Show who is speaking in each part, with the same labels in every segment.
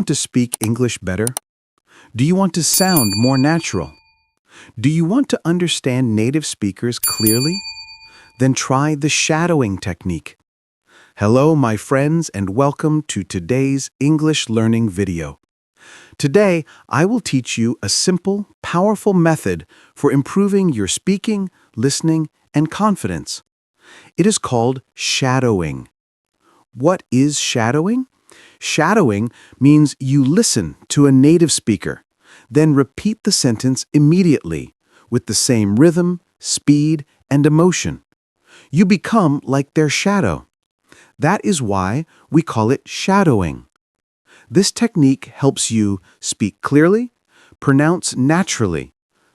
Speaker 1: want to speak English better? Do you want to sound more natural? Do you want to understand native speakers clearly? Then try the shadowing technique. Hello, my friends, and welcome to today's English learning video. Today, I will teach you a simple, powerful method for improving your speaking, listening, and confidence. It is called shadowing. What is shadowing? Shadowing means you listen to a native speaker, then repeat the sentence immediately with the same rhythm, speed, and emotion. You become like their shadow. That is why we call it shadowing. This technique helps you speak clearly, pronounce naturally,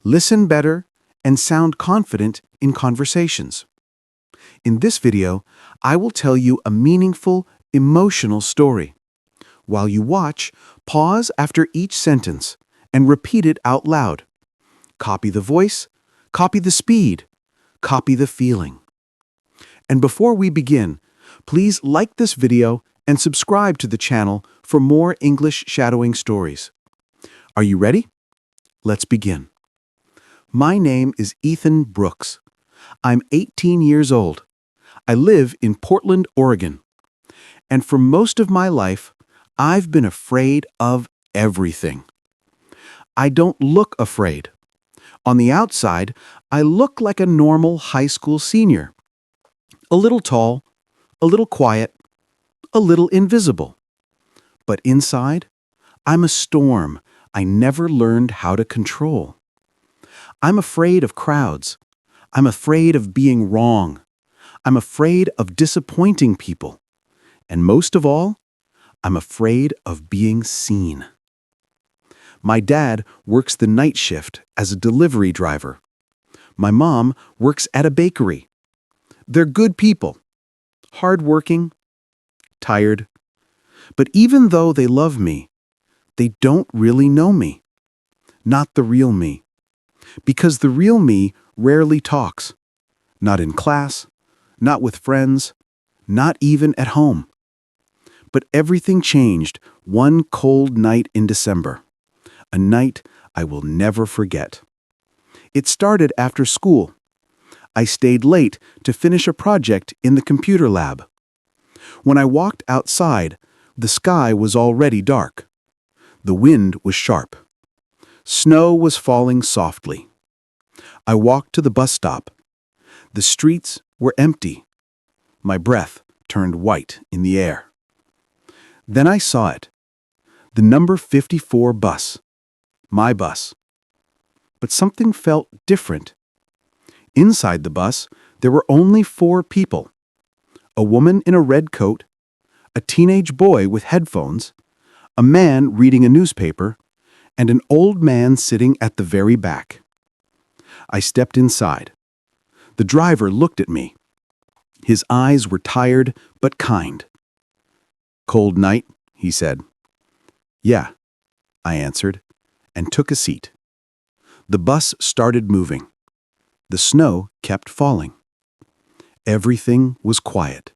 Speaker 1: listen better, and sound confident in conversations. In this video, I will tell you a meaningful, emotional story. While you watch, pause after each sentence and repeat it out loud. Copy the voice, copy the speed, copy the feeling. And before we begin, please like this video and subscribe to the channel for more English shadowing stories. Are you ready? Let's begin. My name is Ethan Brooks. I'm 18 years old. I live in Portland, Oregon. And for most of my life, I've been afraid of everything. I don't look afraid. On the outside, I look like a normal high school senior. A little tall, a little quiet, a little invisible. But inside, I'm a storm I never learned how to control. I'm afraid of crowds. I'm afraid of being wrong. I'm afraid of disappointing people. And most of all, I'm afraid of being seen. My dad works the night shift as a delivery driver. My mom works at a bakery. They're good people, hardworking, tired. But even though they love me, they don't really know me. Not the real me. Because the real me rarely talks. Not in class, not with friends, not even at home. But everything changed one cold night in December, a night I will never forget. It started after school. I stayed late to finish a project in the computer lab. When I walked outside, the sky was already dark. The wind was sharp. Snow was falling softly. I walked to the bus stop. The streets were empty. My breath turned white in the air. Then I saw it. The number 54 bus. My bus. But something felt different. Inside the bus, there were only 4 people. A woman in a red coat, a teenage boy with headphones, a man reading a newspaper, and an old man sitting at the very back. I stepped inside. The driver looked at me. His eyes were tired but kind. "Cold night," he said. "Yeah," I answered, and took a seat. The bus started moving. The snow kept falling. Everything was quiet.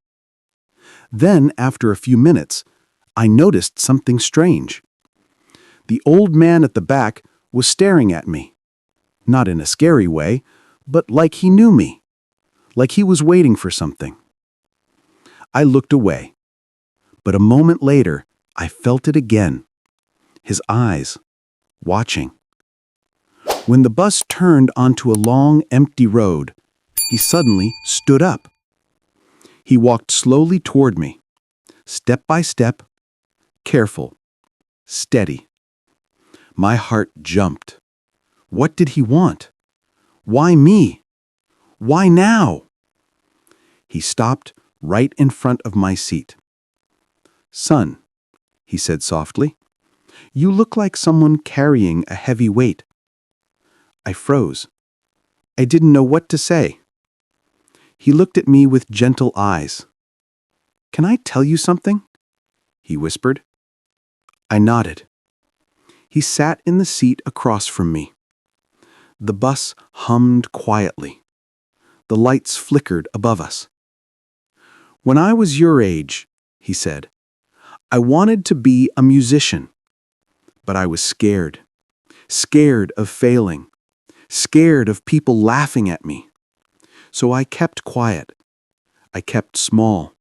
Speaker 1: Then, after a few minutes, I noticed something strange. The old man at the back was staring at me. Not in a scary way, but like he knew me. Like he was waiting for something. I looked away. But a moment later, I felt it again. His eyes, watching. When the bus turned onto a long, empty road, he suddenly stood up. He walked slowly toward me, step by step, careful, steady. My heart jumped. What did he want? Why me? Why now? He stopped right in front of my seat. "Son," he said softly, "you look like someone carrying a heavy weight." I froze. I didn't know what to say. He looked at me with gentle eyes. "Can I tell you something?" he whispered. I nodded. He sat in the seat across from me. The bus hummed quietly. The lights flickered above us. "When I was your age," he said, "I wanted to be a musician. But I was scared. Scared of failing. Scared of people laughing at me. So I kept quiet. I kept small.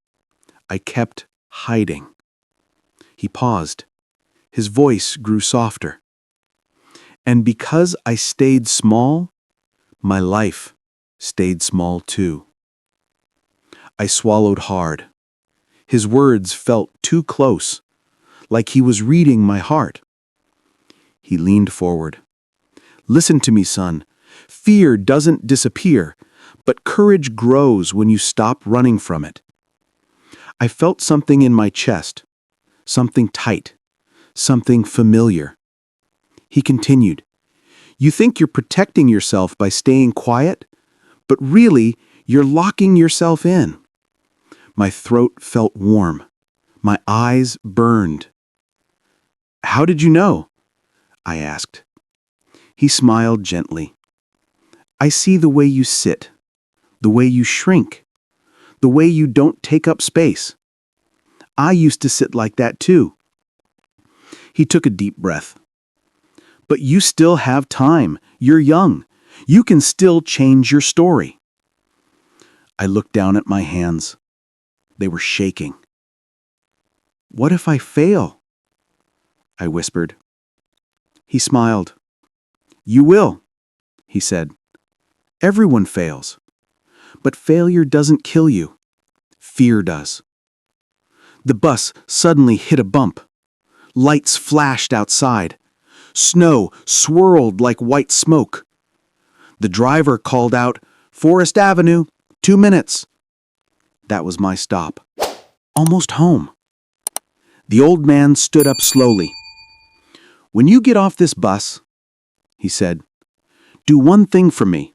Speaker 1: I kept hiding. He paused. His voice grew softer. And because I stayed small, my life stayed small too. I swallowed hard. His words felt too close, like he was reading my heart. He leaned forward. Listen to me, son. Fear doesn't disappear, but courage grows when you stop running from it. I felt something in my chest, something tight, something familiar. He continued, You think you're protecting yourself by staying quiet, but really, you're locking yourself in. My throat felt warm. My eyes burned. How did you know? I asked. He smiled gently. I see the way you sit, the way you shrink, the way you don't take up space. I used to sit like that too. He took a deep breath. But you still have time. You're young. You can still change your story. I looked down at my hands. They were shaking. What if I fail? I whispered. He smiled. You will, he said. Everyone fails. But failure doesn't kill you. Fear does. The bus suddenly hit a bump. Lights flashed outside. Snow swirled like white smoke. The driver called out, Forest Avenue, 2 minutes. That was my stop. Almost home. The old man stood up slowly. When you get off this bus, he said, do one thing for me.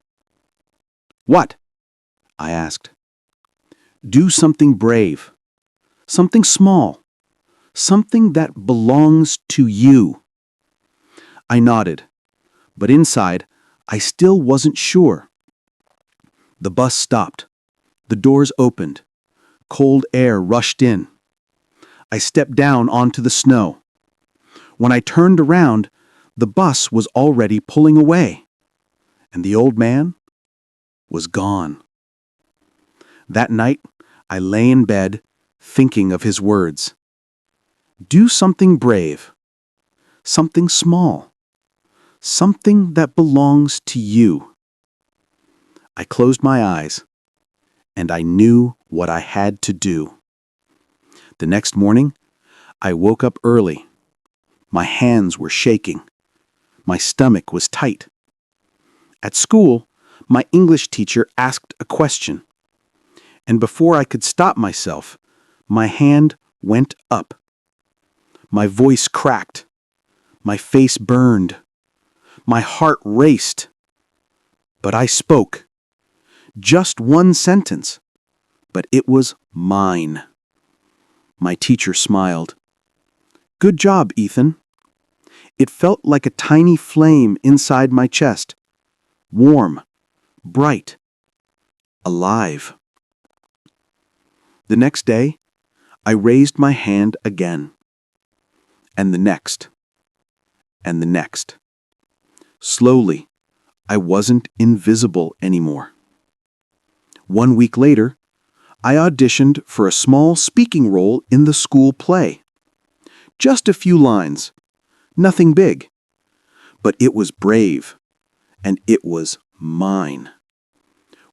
Speaker 1: What? I asked. Do something brave. Something small. Something that belongs to you. I nodded, but inside, I still wasn't sure. The bus stopped. The doors opened. Cold air rushed in. I stepped down onto the snow. When I turned around, the bus was already pulling away, and the old man was gone. That night, I lay in bed, thinking of his words. Do something brave, something small, something that belongs to you. I closed my eyes, and I knew what I had to do. The next morning, I woke up early. My hands were shaking. My stomach was tight. At school, my English teacher asked a question, and before I could stop myself, my hand went up. My voice cracked. My face burned. My heart raced. But I spoke. Just one sentence, but it was mine. My teacher smiled. Good job, Ethan. It felt like a tiny flame inside my chest. Warm, bright, alive. The next day, I raised my hand again. And the next. And the next. Slowly, I wasn't invisible anymore. 1 week later, I auditioned for a small speaking role in the school play. Just a few lines. Nothing big. But it was brave. And it was mine.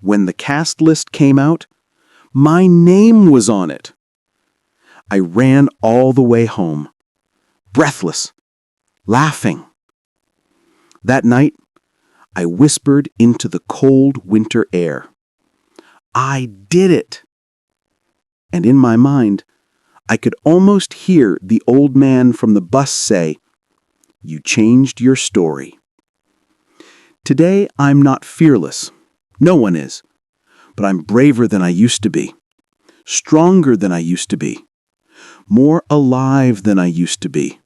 Speaker 1: When the cast list came out, my name was on it. I ran all the way home, breathless, laughing. That night, I whispered into the cold winter air. I did it! And in my mind, I could almost hear the old man from the bus say, You changed your story. Today, I'm not fearless. No one is. But I'm braver than I used to be. Stronger than I used to be. More alive than I used to be.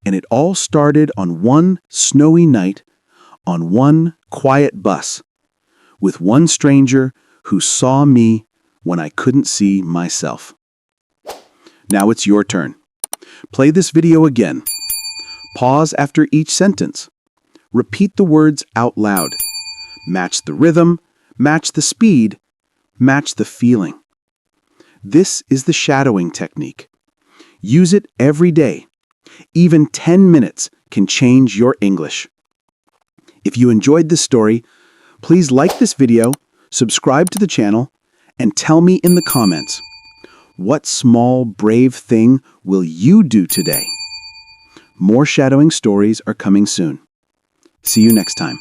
Speaker 1: And it all started on one snowy night, on one quiet bus, with one stranger who saw me when I couldn't see myself. Now it's your turn. Play this video again. Pause after each sentence. Repeat the words out loud. Match the rhythm, match the speed, match the feeling. This is the shadowing technique. Use it every day. Even 10 minutes can change your English. If you enjoyed this story, please like this video, subscribe to the channel, and tell me in the comments, what small, brave thing will you do today? More shadowing stories are coming soon. See you next time.